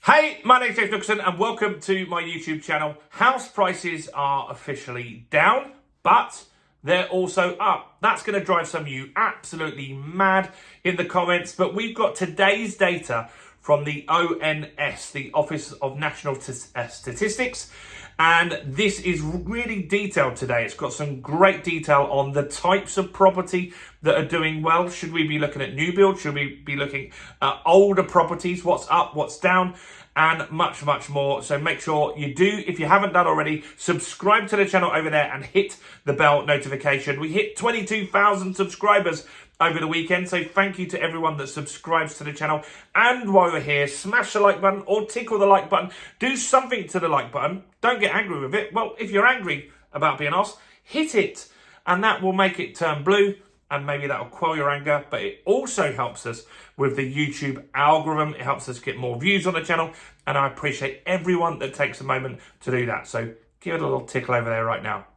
Hey, my name's James Nicholson and welcome to my YouTube channel. House prices are officially down, but they're also up. That's going to drive some of you absolutely mad in the comments, but we've got today's data from the ONS, the Office of National Statistics, and this is really detailed today. It's got some great detail on the types of property that are doing well. Should we be looking at new build? Should we be looking at older properties? What's up, what's down? And much, much more. So make sure you do, if you haven't done already, subscribe to the channel over there and hit the bell notification. We hit 22,000 subscribers over the weekend, so thank you to everyone that subscribes to the channel. And while you're here, smash the like button or tickle the like button. Do something to the like button. Don't get angry with it. Well, if you're angry about being asked, hit it, and that will make it turn blue, and maybe that will quell your anger. But it also helps us with the YouTube algorithm. It helps us get more views on the channel, and I appreciate everyone that takes a moment to do that. So give it a little tickle over there right now.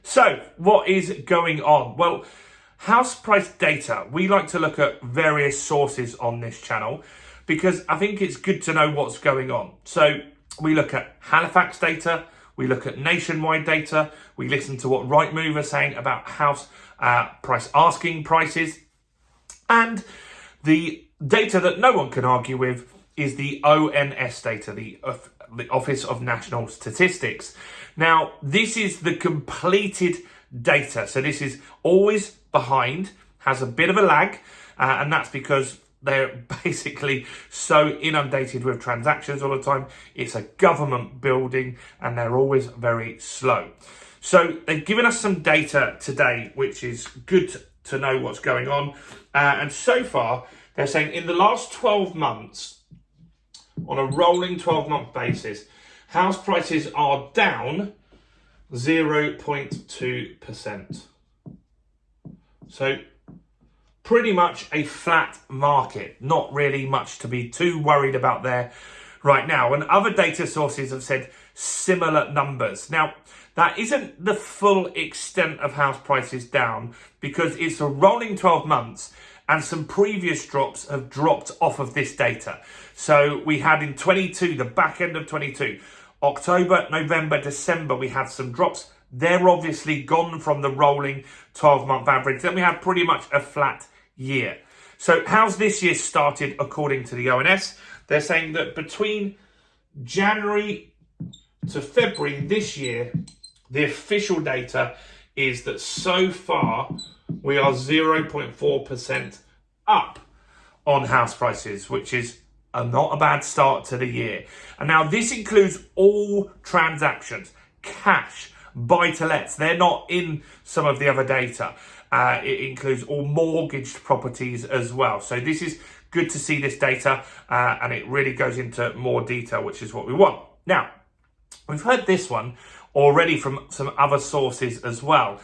So what is going on? Well, house price data. We like to look at various sources on this channel because I think it's good to know what's going on. So we look at Halifax data, we look at nationwide data, we listen to what Rightmove are saying about house price asking prices, and the data that no one can argue with is the ONS data, the Office of National Statistics. Now, this is the completed data. So this is always behind, has a bit of a lag, and that's because they're basically so inundated with transactions all the time. It's a government building and they're always very slow. So they've given us some data today, which is good to know what's going on. And so far, they're saying in the last 12 months, on a rolling 12-month basis, house prices are down 0.2%. So pretty much a flat market, not really much to be too worried about there right now. And other data sources have said similar numbers. Now, that isn't the full extent of house prices down because it's a rolling 12 months and some previous drops have dropped off of this data. So we had in 22, the back end of 22, October, November, December, we had some drops. They're obviously gone from the rolling 12-month average. Then we had pretty much a flat year. So how's this year started according to the ONS? They're saying that between January to February this year, the official data is that so far we are 0.4% up on house prices, which is not a bad start to the year. And now this includes all transactions, cash, buy-to-lets. They're not in some of the other data. It includes all mortgaged properties as well. So this is good to see this data, and it really goes into more detail, which is what we want. Now, we've heard this one already from some other sources as well,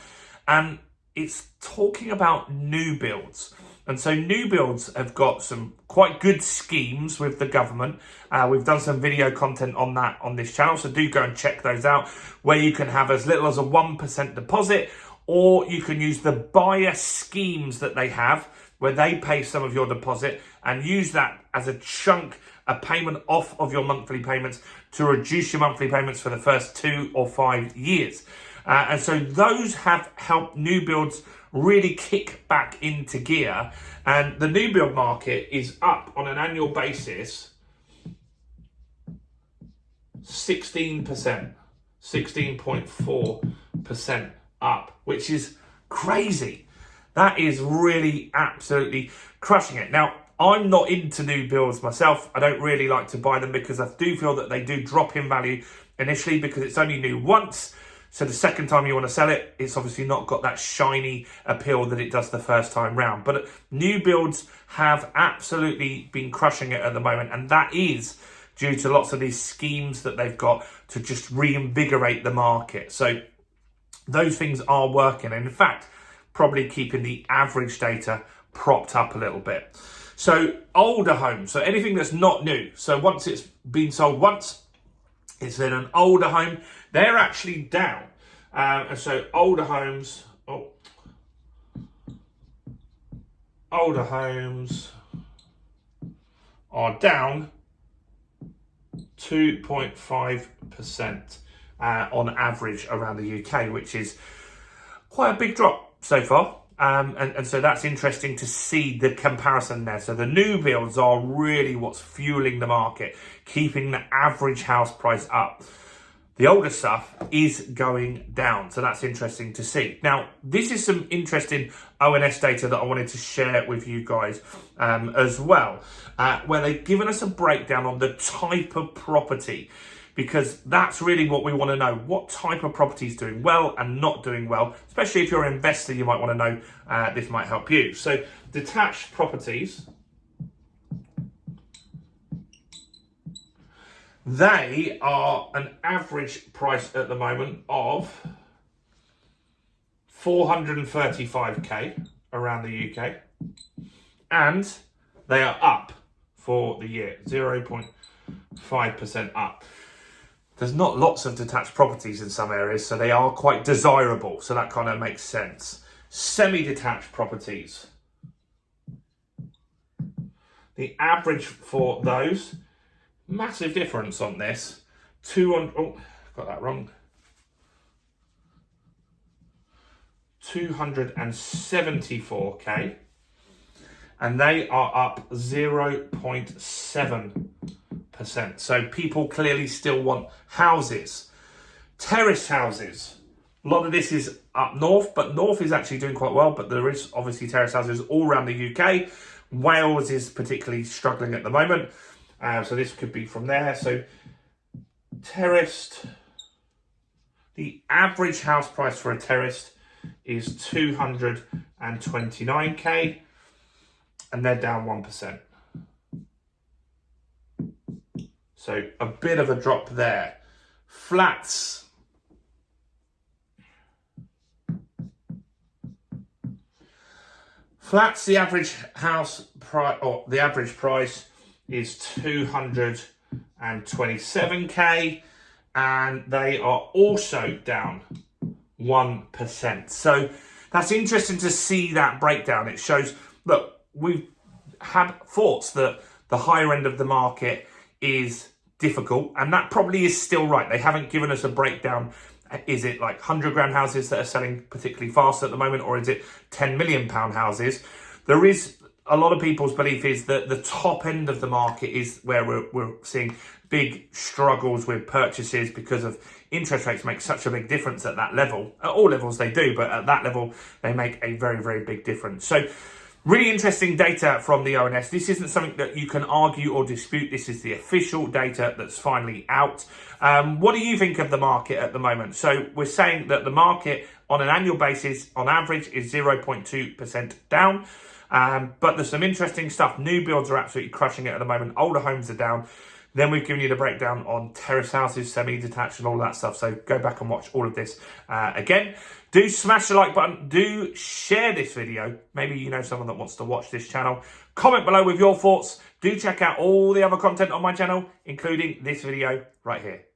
and it's talking about new builds. And so new builds have got some quite good schemes with the government. We've done some video content on that on this channel, so do go and check those out, where you can have as little as a 1% deposit, or you can use the buyer schemes that they have, where they pay some of your deposit and use that as a chunk, a payment off of your monthly payments to reduce your monthly payments for the first 2 or 5 years. And so those have helped new builds really kick back into gear. And the new build market is up on an annual basis 16%, 16.4% up, which is crazy. That is really absolutely crushing it. Now, I'm not into new builds myself. I don't really like to buy them because I do feel that they do drop in value initially because it's only new once. So the second time you want to sell it, it's obviously not got that shiny appeal that it does the first time round. But new builds have absolutely been crushing it at the moment. And that is due to lots of these schemes that they've got to just reinvigorate the market. So those things are working. And in fact, probably keeping the average data propped up a little bit. So older homes, so anything that's not new. So once it's been sold once, it's in an older home, they're actually down. And so older homes are down 2.5% on average around the UK, which is quite a big drop so far. And so that's interesting to see the comparison there. So the new builds are really what's fueling the market, keeping the average house price up. The older stuff is going down. So that's interesting to see. Now, this is some interesting ONS data that I wanted to share with you guys as well, where they've given us a breakdown on the type of property, because that's really what we want to know. What type of property is doing well and not doing well, especially if you're an investor, you might want to know, this might help you. So detached properties, they are an average price at the moment of 435k around the UK, and they are up for the year, 0.5% up. There's not lots of detached properties in some areas, so they are quite desirable. So that kind of makes sense. Semi-detached properties. The average for those, massive difference on this. 200, oh, got that wrong. 274k. And they are up 0.7%. So people clearly still want houses. Terrace houses. A lot of this is up north, but north is actually doing quite well, but there is obviously terrace houses all around the UK. Wales is particularly struggling at the moment. So this could be from there. So terraced, the average house price for a terraced is 229k, and they're down 1%. So a bit of a drop there. Flats. Flats, the average house price, or the average price is 227k, and they are also down 1%. So that's interesting to see that breakdown. It shows, look, we've had thoughts that the higher end of the market is difficult, and that probably is still right. They haven't given us a breakdown. Is it like 100 grand houses that are selling particularly fast at the moment, or is it 10 million pound houses? There is a lot of people's belief is that the top end of the market is where we're seeing big struggles with purchases, because of interest rates make such a big difference at that level. At all levels they do, but at that level they make a very, very big difference. So really interesting data from the ONS. This isn't something that you can argue or dispute. This is the official data that's finally out. What do you think of the market at the moment? So we're saying that the market on an annual basis, on average, is 0.2% down. But there's some interesting stuff. New builds are absolutely crushing it at the moment. Older homes are down. Then we've given you the breakdown on terrace houses, semi-detached and all that stuff. So go back and watch all of this again. Do smash the like button. Do share this video. Maybe you know someone that wants to watch this channel. Comment below with your thoughts. Do check out all the other content on my channel, including this video right here.